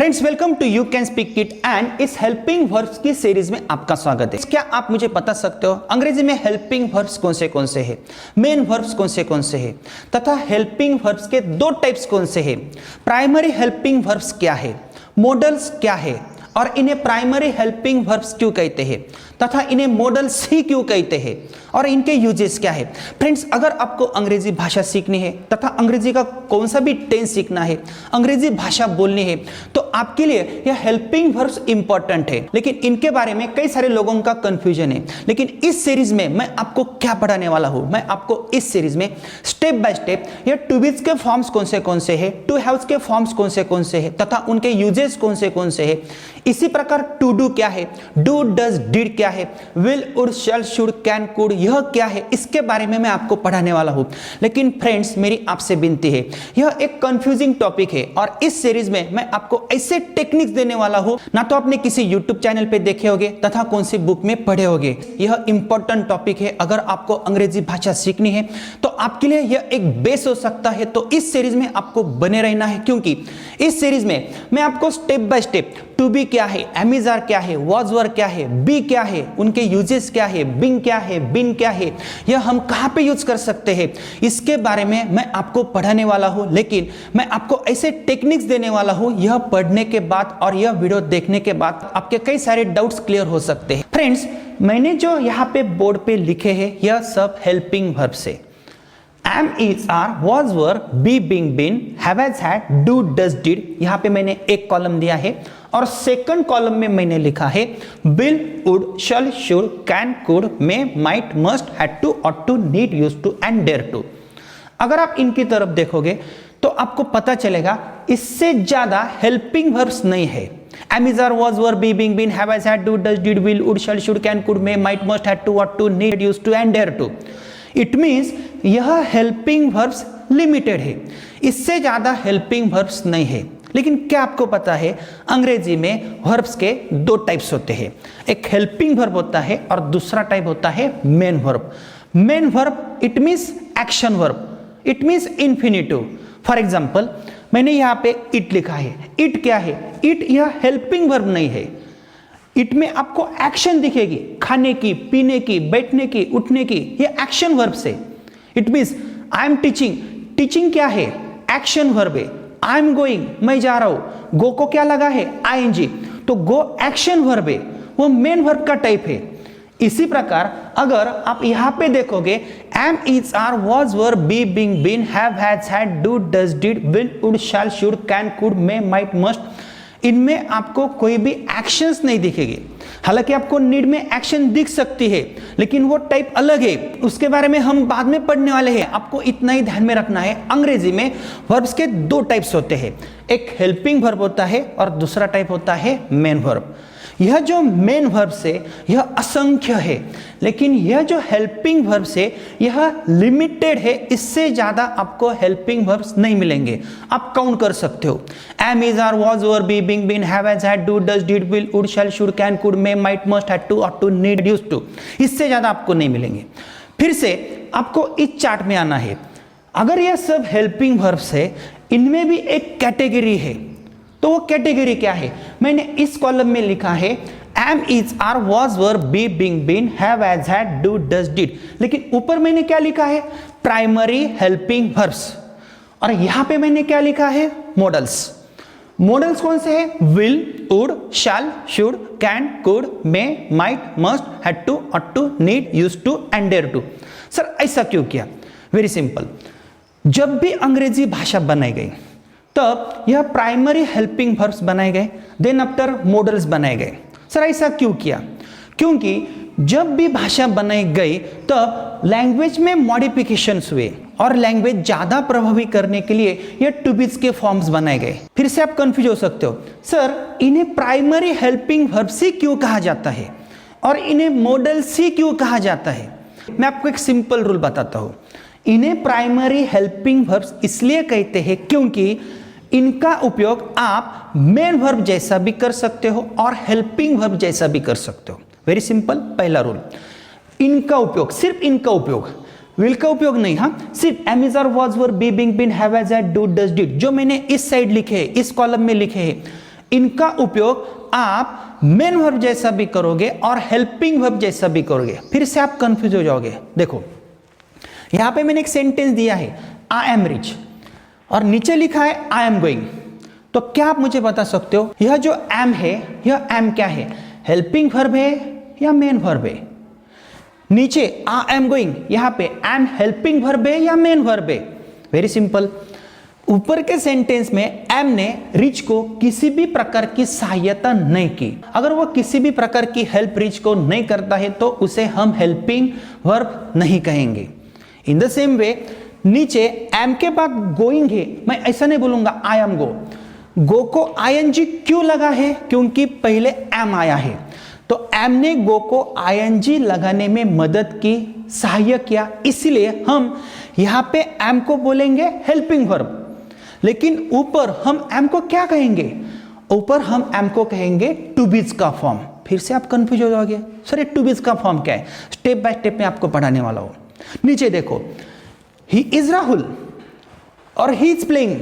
Friends welcome to you can speak it and इस helping verbs की series में आपका स्वागत है। क्या आप मुझे बता सकते हो अंग्रेजी में हेल्पिंग वर्ब्स कौन से हैं, मेन वर्ब्स कौन से हैं तथा हेल्पिंग वर्ब्स के दो टाइप्स कौन से हैं, प्राइमरी हेल्पिंग वर्ब्स क्या है, मॉडल्स क्या है और इन्हें प्राइमरी हेल्पिंग वर्ब्स क्यों कहते हैं तथा इन्हें मॉडल्स ही क्यों कहते हैं और इनके यूजेस क्या है। फ्रेंड्स अगर आपको अंग्रेजी भाषा सीखनी है तथा अंग्रेजी का कौन सा भी टेंस सीखना है, अंग्रेजी भाषा बोलनी है तो आपके लिए यह हेल्पिंग वर्ब्स इंपॉर्टेंट है। लेकिन इनके बारे में कई सारे लोगों का कंफ्यूजन है। लेकिन इस सीरीज में मैं आपको क्या पढ़ाने वाला हूं, मैं आपको इस सीरीज में स्टेप बाय स्टेप यह टू बीज के फॉर्म्स कौन से है, टू हैव्स के फॉर्म्स कौन से है तथा उनके यूजेस कौन से है। इसी प्रकार टू डू क्या है, डू डज डिड क्या है, will would shall should can could यह क्या है, इसके बारे में मैं आपको पढ़ाने वाला हूं। लेकिन फ्रेंड्स मेरी आपसे विनती है, यह एक कंफ्यूजिंग टॉपिक है और इस सीरीज में मैं आपको ऐसे टेक्निक्स देने वाला हूं ना तो आपने किसी यूट्यूब चैनल पे देखे होंगे तथा कौन सी बुक में पढ़े होंगे। यह इंपॉर्टेंट टॉपिक है, अगर आपको अंग्रेजी भाषा सीखनी है तो आपके लिए यह एक बेस हो सकता है। तो इस सीरीज में आपको बने रहना है क्योंकि इस सीरीज में मैं आपको step by step to be क्या है, एमिजार क्या है, वॉज वर क्या है, बी क्या है, उनके यूजेस क्या है, बिंग क्या है, बिन क्या है, यह हम कहां पे यूज कर सकते हैं, इसके बारे में मैं आपको पढ़ाने वाला हूं। लेकिन मैं आपको ऐसे टेक्निक्स देने वाला हूं, यह पढ़ने के बाद और यह वीडियो देखने के बाद आपके कई सारे डाउट्स क्लियर हो सकते हैं। फ्रेंड्स मैंने जो यहाँ पे बोर्ड पे लिखे हैं यह सब हेल्पिंग वर्ब्स है। am is are was were be being been have has had do does did, यहाँ पे मैंने एक कॉलम दिया है और सेकंड कॉलम में मैंने लिखा है will would shall should can could may might must had to ought to need used to and dare to। अगर आप इनकी तरफ देखोगे तो आपको पता चलेगा इससे ज्यादा हेल्पिंग वर्ब्स नहीं है। am is are was were be being been have has had do does did will would shall should can could may might must had to ought to need used to and dare to। It means यह helping verbs limited है, इससे ज्यादा helping verbs नहीं है। लेकिन क्या आपको पता है अंग्रेजी में वर्ब्स के दो टाइप्स होते हैं, एक हेल्पिंग वर्ब होता है और दूसरा टाइप होता है main verb. Main verb it means action verb, it means infinitive. For example मैंने यहाँ पे इट लिखा है, इट क्या है, इट यह हेल्पिंग वर्ब नहीं है। इट में आपको एक्शन दिखेगी, खाने की, पीने की, बैठने की, उठने की, ये एक्शन वर्ब से। It means I am teaching, teaching क्या है, एक्शन वर्ब है। आई एम गोइंग, मैं जा रहा हूं, गो को क्या लगा है, आईएनजी, तो गो एक्शन वर्ब है, वो मेन वर्ब का टाइप है। इसी प्रकार अगर आप यहां पे देखोगे am is are was were be being been have has had do does did will would shall should can could may might must, इनमें आपको कोई भी एक्शंस नहीं दिखेगी। हालांकि आपको नीड में एक्शन दिख सकती है लेकिन वो टाइप अलग है, उसके बारे में हम बाद में पढ़ने वाले हैं। आपको इतना ही ध्यान में रखना है अंग्रेजी में वर्ब्स के दो टाइप्स होते हैं, एक हेल्पिंग वर्ब होता है और दूसरा टाइप होता है मेन वर्ब। यह जो मेन वर्ब से यह असंख्य है, लेकिन यह जो हेल्पिंग वर्ब से यह लिमिटेड है, इससे ज्यादा आपको हेल्पिंग वर्ब्स नहीं मिलेंगे। आप काउंट कर सकते हो am is are was were be being been have has had do does did will would shall should can could may might must had to ought to need used to, इससे ज्यादा आपको नहीं मिलेंगे। फिर से आपको इस चार्ट में आना है। अगर यह सब हेल्पिंग वर्ब्स है, इनमें भी एक कैटेगरी है, तो वो कैटेगरी क्या है, मैंने इस कॉलम में लिखा है am is are was were be being been have has had do does did. लेकिन ऊपर मैंने क्या लिखा है, प्राइमरी हेल्पिंग वर्ब्स, और यहां पे मैंने क्या लिखा है, मॉडल्स। मॉडल्स कौन से हैं, will would shall should can could may might must had to ought to need used to and dare to. Sir ऐसा क्यों किया, वेरी सिंपल, जब भी अंग्रेजी भाषा बनाई गई तब यह प्राइमरी हेल्पिंग वर्ब्स बनाए गए, देन आफ्टर मॉडल्स बनाए गए। सर ऐसा क्यों किया, क्योंकि जब भी भाषा बनाई गई तब लैंग्वेज में मॉडिफिकेशंस हुए और लैंग्वेज ज्यादा प्रभावी करने के लिए यह टू बीज के फॉर्म्स बनाए गए। फिर से आप कंफ्यूज हो सकते हो, सर इन्हें प्राइमरी हेल्पिंग वर्ब्स ही क्यों कहा जाता है और इन्हें मॉडल्स ही क्यों कहा जाता है। मैं आपको एक सिंपल रूल बताता हूं, इन्हें प्राइमरी हेल्पिंग वर्ब्स इसलिए कहते हैं क्योंकि इनका उपयोग आप मेन वर्ब जैसा भी कर सकते हो और हेल्पिंग वर्ब जैसा भी कर सकते हो। वेरी सिंपल, पहला रूल, इनका उपयोग, सिर्फ इनका उपयोग, विल का उपयोग नहीं। हाँ, सिर्फ am is are was were be being been have has had do does did जो मैंने इस साइड लिखे हैं, इस कॉलम में लिखे हैं, इनका उपयोग आप मेन वर्ब जैसा भी करोगे और हेल्पिंग वर्ब जैसा भी करोगे, फिर से आप कंफ्यूज हो जाओगे। देखो यहां पे मैंने एक सेंटेंस दिया है, आई एम रिच, और नीचे लिखा है आई एम गोइंग। तो क्या आप मुझे बता सकते हो यह जो एम है, यह एम क्या है, हेल्पिंग वर्ब है या मेन वर्ब है? नीचे आई एम गोइंग, यहां पे एम हेल्पिंग वर्ब है या मेन वर्ब है? Very simple. ऊपर के सेंटेंस में एम ने रिच को किसी भी प्रकार की सहायता नहीं की। अगर वो किसी भी प्रकार की हेल्प रिच को नहीं करता है तो उसे हम हेल्पिंग वर्ब नहीं कहेंगे। इन द सेम वे नीचे एम के बाद गोइंग है, मैं ऐसा नहीं बोलूंगा आई एम गो को आईएनजी क्यों लगा है? क्योंकि पहले एम आया है, तो एम ने गो को आईएनजी लगाने में मदद की, सहायक किया, इसलिए हम यहां पे एम को बोलेंगे हेल्पिंग वर्ब। लेकिन ऊपर हम एम को क्या कहेंगे? ऊपर हम एम को कहेंगे टू बीज का फॉर्म। फिर से आप कंफ्यूज हो जाओगे, सर ये टू बीज का फॉर्म क्या है? स्टेप बाय स्टेप में आपको पढ़ाने वाला हूं। नीचे देखो, ही इज राहुल और ही इज प्लेइंग,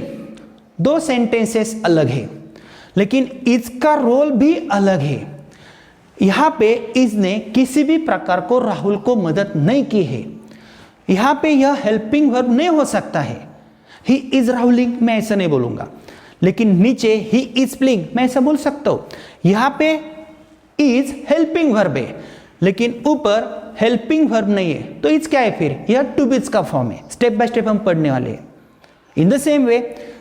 दो सेंटेंसेस अलग है, लेकिन इज का रोल भी अलग है। यहां पे इज ने किसी भी प्रकार को राहुल को मदद नहीं की है, यहां पे यह हेल्पिंग वर्ब नहीं हो सकता है। ही इज राहुलिंग मैं ऐसा नहीं बोलूंगा, लेकिन नीचे ही इज प्लेइंग मैं ऐसा बोल सकता हूं। यहां पे इज हेल्पिंग वर्ब है, लेकिन ऊपर हेल्पिंग वर्ब नहीं है, तो इज क्या है फिर? यह टू बीज का फॉर्म है। स्टेप बाय स्टेप हम पढ़ने वाले हैं। In the same way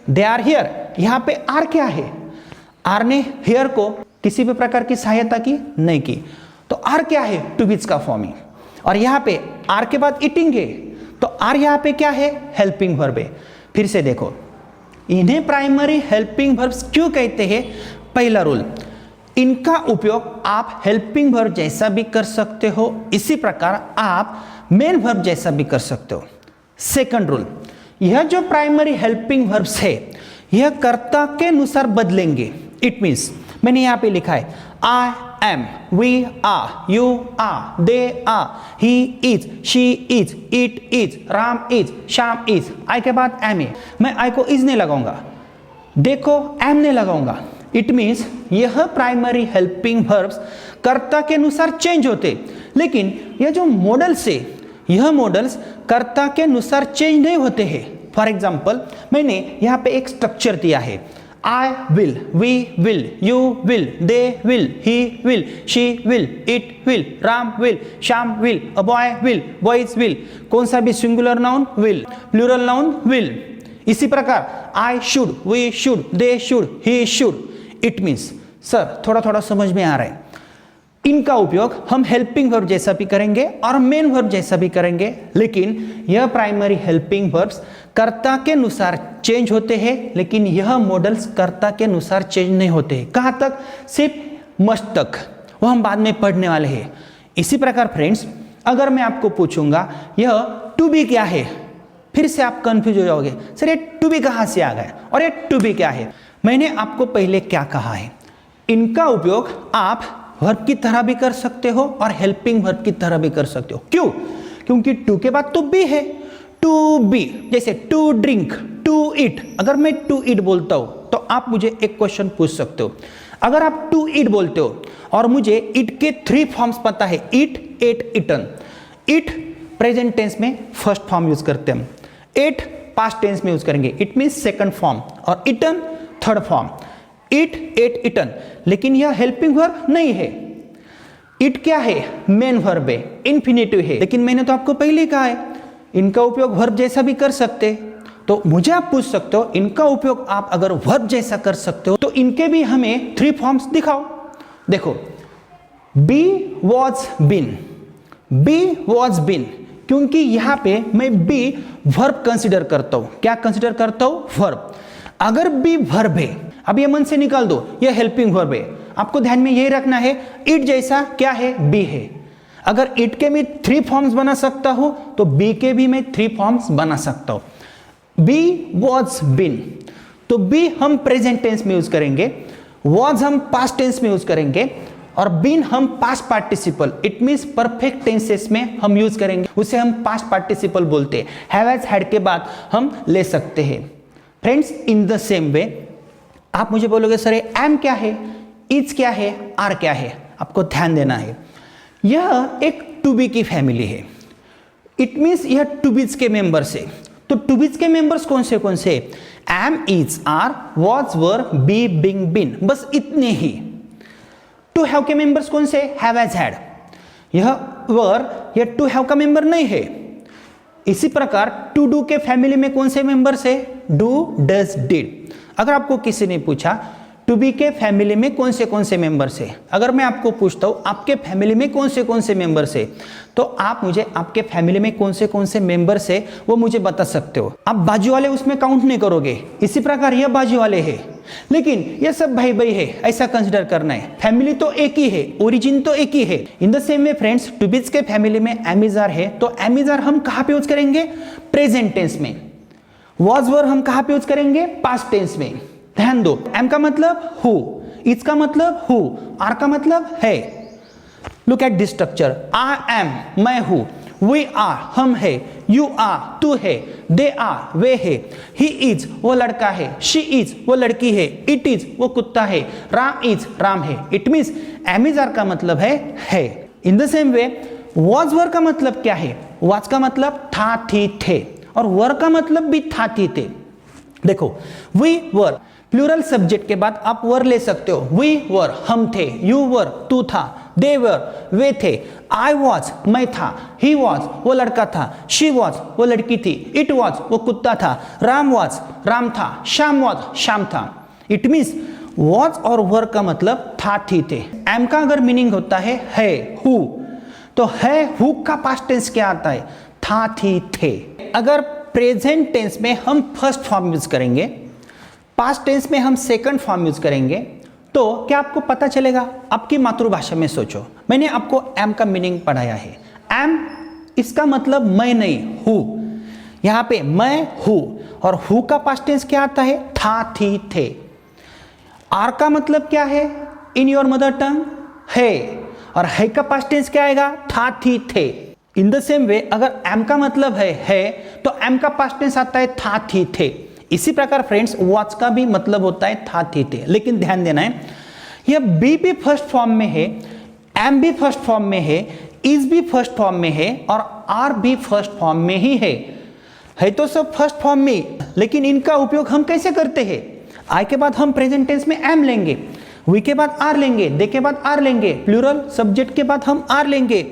they are here, यहां पे आर क्या है? आर ने हियर को किसी भी प्रकार की सहायता की नहीं की, तो आर क्या है? टू बीज का फॉर्म है। और यहां पे आर के बाद ईटिंग है, तो आर यहां पे क्या है? हेल्पिंग वर्ब है। फिर से देखो, इन्हें प्राइमरी हेल्पिंग वर्ब्स क्यों कहते हैं? पहला रूल, इनका उपयोग आप हेल्पिंग वर्ब जैसा भी कर सकते हो, इसी प्रकार आप मेन वर्ब जैसा भी कर सकते हो। सेकंड रूल, यह जो प्राइमरी हेल्पिंग वर्ब्स है यह कर्ता के अनुसार बदलेंगे। इट मीन्स मैंने यहां पे लिखा है I am, we are, you are, they are, he is, she is, it is, Ram is, Shyam is. I के बाद एम है, मैं आई को इज नहीं लगाऊंगा, देखो एम नहीं लगाऊंगा। इट मीन्स यह प्राइमरी हेल्पिंग वर्ब्स कर्ता के अनुसार चेंज होते, लेकिन यह जो मॉडल्स है यह मॉडल्स कर्ता के अनुसार चेंज नहीं होते हैं। फॉर एग्जाम्पल मैंने यहां पे एक स्ट्रक्चर दिया है, I will, we will, you will, they will, he will, she will, it will, Ram will, Sham will, a boy will, boys will। कौन सा भी singular noun will, plural noun will। इसी प्रकार I should, we should, they should, he should। It means sir थोड़ा थोड़ा समझ में आ रहा है, इनका उपयोग हम हेल्पिंग वर्ब जैसा भी करेंगे और मेन वर्ब जैसा भी करेंगे, लेकिन यह प्राइमरी हेल्पिंग वर्ब्स कर्ता के अनुसार चेंज होते हैं, लेकिन यह मॉडल्स कर्ता के अनुसार चेंज नहीं होते हैं। कहां तक? सिर्फ मस्ट तक, वो हम बाद में पढ़ने वाले हैं। इसी प्रकार फ्रेंड्स, अगर मैं आपको पूछूंगा यह टू बी क्या है, फिर से आप कंफ्यूज हो जाओगे, सर ये टू बी कहां से आ गया और ये टू बी क्या है? मैंने आपको पहले क्या कहा है, इनका उपयोग आप वर्ब की तरह भी कर सकते हो और हेल्पिंग वर्ब की तरह भी कर सकते हो। क्यों? क्योंकि टू के बाद तो बी है, टू बी, जैसे टू ड्रिंक, टू ईट। अगर मैं टू ईट बोलता हूं तो आप मुझे एक क्वेश्चन पूछ सकते हो, अगर आप टू ईट बोलते हो और मुझे ईट के 3 फॉर्म्स पता है, ईट, एट, ईटन। ईट प्रेजेंट टेंस में फर्स्ट फॉर्म यूज करते हैं, एट पास्ट टेंस में यूज करेंगे, इट मींस सेकंड फॉर्म, और ईटन थर्ड फॉर्म। ईट, एट, ईटन, लेकिन यह हेल्पिंग वर्ब नहीं है। ईट क्या है? मेन वर्ब है, इंफिनिटिव है, लेकिन मैंने तो आपको पहले ही कहा है इनका उपयोग वर्ब जैसा भी कर सकते। तो मुझे आप पूछ सकते हो इनका उपयोग आप अगर वर्ब जैसा कर सकते हो तो इनके भी हमें 3 फॉर्म्स दिखाओ। देखो, be was been, be was been, क्योंकि यहां पे मैं बी वर्ब कंसीडर करता हूं। क्या कंसीडर करता हूं? वर्ब। अगर बी वर्ब है, अब ये मन से निकाल दो, ये हेल्पिंग वर्ब है। आपको ध्यान में यही रखना है, इट जैसा क्या है? बी है। अगर इट के मैं 3 फॉर्म्स बना सकता हूं तो बी के भी मैं 3 फॉर्म्स बना सकता हूं। बी वॉज बीन, तो बी हम प्रेजेंट टेंस में यूज करेंगे, वॉज हम पास्ट टेंस में यूज करेंगे, और बीन हम past participle, it means perfect tenses में हम यूज करेंगे, उसे हम पास्ट पार्टिसिपल बोलते हैं। हैव, हैज, हैड के बाद हम ले सकते हैं। फ्रेंड्स, इन द सेम वे आप मुझे बोलोगे सर एम क्या है, इज क्या है, आर क्या है? आपको ध्यान देना है, यह एक टू बी की फैमिली है। इट मीन्स यह टू बीज के मेंबर्स है। तो टू बीज के मेंबर्स कौन से? Am, is, are, was, were, be, being, been, बस इतने ही। टू हैव के मेंबर्स कौन से? Have, has, had. यह वर, यह टू हैव का मेंबर नहीं है। इसी प्रकार टू डू के फैमिली में कौन से मेंबर्स है? Do, does, did. अगर आपको किसी ने पूछा टू बी के फैमिली में कौन से मेंबर्स है, अगर मैं आपको पूछता हूं आपके फैमिली में कौन से मेंबर्स है, तो आप मुझे आपके फैमिली में कौन से मेंबर्स है वो मुझे बता सकते हो। आप बाजू वाले उसमें काउंट नहीं करोगे। इसी प्रकार यह बाजू वाले है, लेकिन ये सब भाई भाई है, ऐसा कंसिडर करना है। फैमिली तो एक ही है, ओरिजिन तो एक ही है। In the same way friends, two be's के फैमिली में एम, इज, आर है, तो एम, इज, आर हम कहां पे यूज करेंगे? प्रेजेंट टेंस में। वॉज, वर हम कहां पे यूज करेंगे? पास्ट टेंस में। ध्यान दो, एम का मतलब हु, इज का मतलब हु, आर का मतलब है। Look at this structure, I am, मैं हूं, वी आर, हम है, यू आर, तू है, दे आर, वे है, ही इज, वो लड़का है, शी इज, वो लड़की है, इट इज, वो कुत्ता है, राम इज, राम है। It means am, is, are का मतलब है। In the same way was, were का मतलब क्या है? वॉज का मतलब था, थी, थे, और वर का मतलब भी था, थी, थे। देखो, वी वर, प्लूरल सब्जेक्ट के बाद आप वर ले सकते हो। वी वर, हम थे, यू वर, तू था, दे वर, वे थे, आई वॉज, मैं था, ही वॉज, वो लड़का था, शी वॉज, वो लड़की थी, इट वॉज, वो कुत्ता था, राम वॉज, राम था, श्याम वॉज, श्याम था। इट मीन्स वॉज और वर का मतलब था, थी, थे। एम का अगर मीनिंग होता है हु, तो है हु का पास्ट टेंस क्या आता है? था, थी, थे। अगर प्रेजेंट टेंस में हम फर्स्ट फॉर्म यूज करेंगे, पास्ट टेंस में हम सेकंड फॉर्म यूज करेंगे, तो क्या आपको पता चलेगा? आपकी मातृभाषा में सोचो। मैंने आपको एम का मीनिंग पढ़ाया है। एम, इसका मतलब मैं नहीं, हूं। यहां पे मैं हूं, और हु का पास्ट टेंस क्या आता है? था, थी, थे। आर का मतलब क्या है इन योर मदर टंग? है, और है का पास्ट टेंस क्या आएगा? था, थी, थे। इन द सेम वे अगर एम का मतलब है, तो एम का पास्ट टेंस आता है था, थी, थे। इसी प्रकार फ्रेंड्स वॉच का भी मतलब होता है था, थी, थे। लेकिन ध्यान देना है, यह बी भी फर्स्ट फॉर्म में है, एम भी फर्स्ट फॉर्म में है, इज भी फर्स्ट फॉर्म में है, और आर भी फर्स्ट फॉर्म में ही है तो सब फर्स्ट फॉर्म में। लेकिन इनका उपयोग हम कैसे करते हैं? आई के बाद हम प्रेजेंट टेंस में एम लेंगे, वी के बाद आर लेंगे, दे के बाद आर लेंगे, प्लूरल सब्जेक्ट के बाद हम आर लेंगे,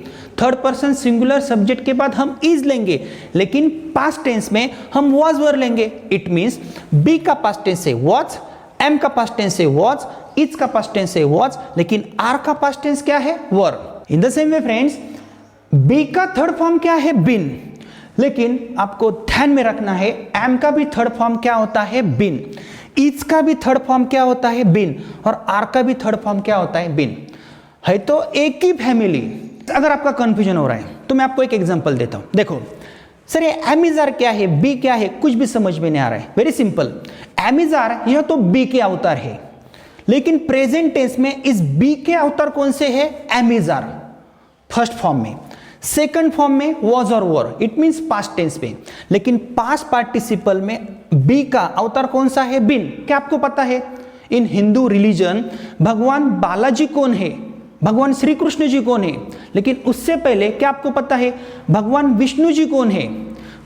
थर्ड पर्सन सिंगुलर सब्जेक्ट के बाद हम इज लेंगे, लेकिन पास्ट टेंस में हम वॉज, वर लेंगे। इट मींस बी का पास्ट टेंस है वॉज, एम का पास्ट टेंस है वॉज, इज का पास्ट टेंस है वॉज, लेकिन आर का पास्ट टेंस क्या है? Were. In the same way friends, be का थर्ड फॉर्म क्या है? बिन। लेकिन आपको ध्यान में रखना है, एम का भी थर्ड फॉर्म क्या होता है? बिन। इज का भी थर्ड फॉर्म क्या होता है? बिन। और आर का भी थर्ड फॉर्म क्या होता है? बिन। है तो एक ही फैमिली। अगर आपका कंफ्यूजन हो रहा है तो मैं आपको एक एग्जांपल देता हूं। देखो सर, ये एम, इज, आर क्या है, बी क्या है, कुछ भी समझ में नहीं आ रहा है। Very simple, am, is, are यह तो बी के अवतार है, लेकिन प्रेजेंट टेंस में इस बी के अवतार कौन से है? Am, is, are first form में, सेकंड फॉर्म में वॉज और were, it means past tense में। लेकिन पास्ट पार्टिसिपल में बी का अवतार कौन सा है? बिन। क्या आपको पता है इन हिंदू रिलीजन भगवान बालाजी कौन है? भगवान श्री कृष्ण जी कौन है? लेकिन उससे पहले क्या आपको पता है भगवान विष्णु जी कौन है?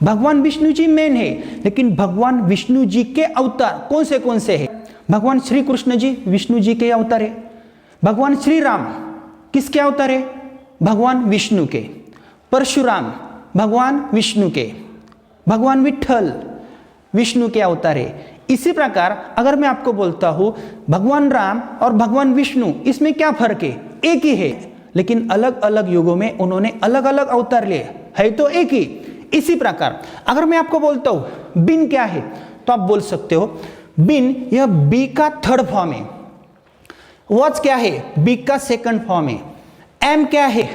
भगवान विष्णु जी मेन है, लेकिन भगवान विष्णु जी के अवतार कौन से हैं? भगवान श्री कृष्ण जी विष्णु जी के अवतार है। भगवान श्री राम किसके अवतार है? भगवान विष्णु के। परशुराम भगवान विष्णु के। भगवान विठल विष्णु के अवतार है। इसी प्रकार अगर मैं आपको बोलता हूं भगवान राम और भगवान विष्णु, इसमें क्या फर्क है? एक ही है, लेकिन अलग अलग युगों में उन्होंने अलग अलग अवतार लिए, है तो एक ही। इसी प्रकार अगर मैं आपको बोलता हूं बिन क्या है, तो आप बोल सकते हो बिन यह बी का थर्ड फॉर्म है। वॉच क्या है? बी का सेकंड फॉर्म है। एम क्या है?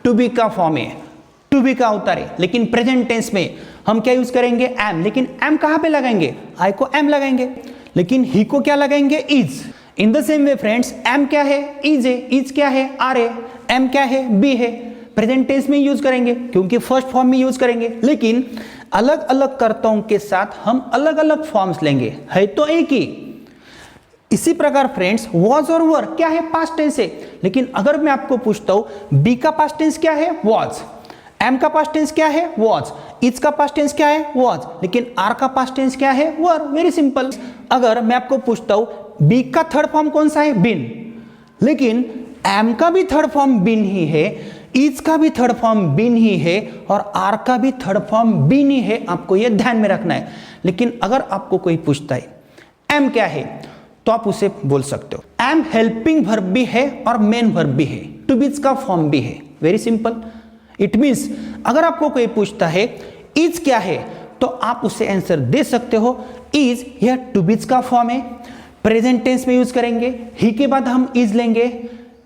टू बी का फॉर्म है, टू बी का अवतार है। लेकिन प्रेजेंट टेंस में हम क्या यूज करेंगे? एम। लेकिन एम कहां पे लगाएंगे? आई को एम लगाएंगे, लेकिन ही को क्या लगाएंगे? Is. In the same way friends, am क्या है? इज है। इज क्या है? आर है। एम क्या है? बी है। प्रेजेंट टेंस में यूज करेंगे क्योंकि फर्स्ट फॉर्म में यूज करेंगे, लेकिन अलग अलग कर्ताओं के साथ हम अलग अलग फॉर्म्स लेंगे, है तो एक ही। इसी प्रकार फ्रेंड्स वॉज और वर क्या है, पास्ट टेंस है। लेकिन अगर मैं आपको पूछता हूं बी का पास्ट टेंस क्या है, वॉज, एम का पास्ट टेंस क्या है, वॉज, इज का पास्ट टेंस क्या है, वॉज, लेकिन आर का पास्ट टेंस क्या है, वर। Very simple. अगर मैं आपको पूछता हूं बी का थर्ड फॉर्म कौन सा है, बिन, लेकिन एम का भी थर्ड फॉर्म बिन ही है, इज का भी थर्ड फॉर्म बिन ही है और आर का भी थर्ड फॉर्म बिन ही है, आपको यह ध्यान में रखना है। लेकिन अगर आपको कोई पूछता है एम क्या है, तो आप उसे बोल सकते हो एम हेल्पिंग वर्ब भी है और मेन वर्ब भी है, टू बीज का फॉर्म भी है। Very simple. इट मींस अगर आपको कोई पूछता है इज क्या है, तो आप उसे आंसर दे सकते हो इज यह टू बीज का फॉर्म है, प्रेजेंट टेंस में यूज करेंगे, ही के बाद हम इज लेंगे।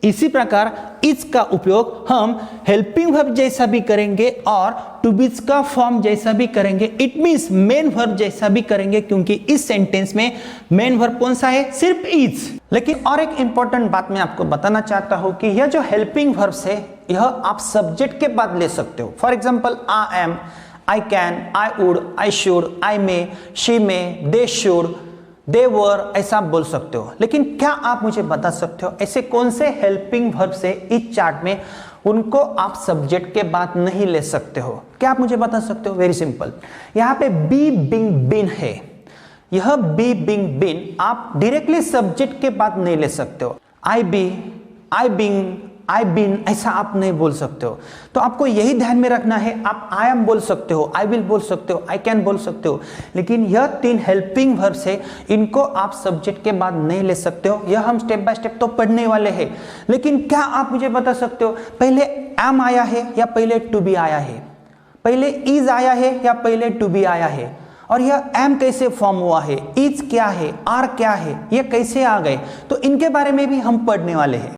इसी प्रकार इज का उपयोग हम हेल्पिंग वर्ब जैसा भी करेंगे और टू बीज का फॉर्म जैसा भी करेंगे। इट मींस मेन वर्ब जैसा भी करेंगे, क्योंकि इस सेंटेंस में मेन वर्ब कौन सा है, सिर्फ इज। लेकिन और एक इंपॉर्टेंट बात मैं आपको बताना चाहता हूं कि यह जो हेल्पिंग वर्ब्स है यह आप सब्जेक्ट के बाद ले सकते हो। For example I am, I can, I would, I should, I may, she may, they should, they were, ऐसा आप बोल सकते हो। लेकिन क्या आप मुझे बता सकते हो ऐसे कौन से हेल्पिंग वर्ब से इस चार्ट में उनको आप सब्जेक्ट के बाद नहीं ले सकते हो? क्या आप मुझे बता सकते हो? Very simple. यहाँ पे बी बिंग बिन है, यह बी बिंग बिन आप डायरेक्टली सब्जेक्ट के बाद नहीं ले सकते हो। आई बी, आई बिंग, आई बिन, ऐसा आप नहीं बोल सकते हो। तो आपको यही ध्यान में रखना है, आप आई एम बोल सकते हो, आई विल बोल सकते हो, आई कैन बोल सकते हो, लेकिन यह तीन हेल्पिंग वर्ब्स है, इनको आप सब्जेक्ट के बाद नहीं ले सकते हो। यह हम स्टेप बाय स्टेप तो पढ़ने वाले हैं। लेकिन क्या आप मुझे बता सकते हो पहले एम आया है या पहले टू बी आया है, पहले इज आया है या पहले टू बी आया है, और यह एम कैसे फॉर्म हुआ है, इज क्या है, आर क्या है, यह कैसे आ गए, तो इनके बारे में भी हम पढ़ने वाले हैं।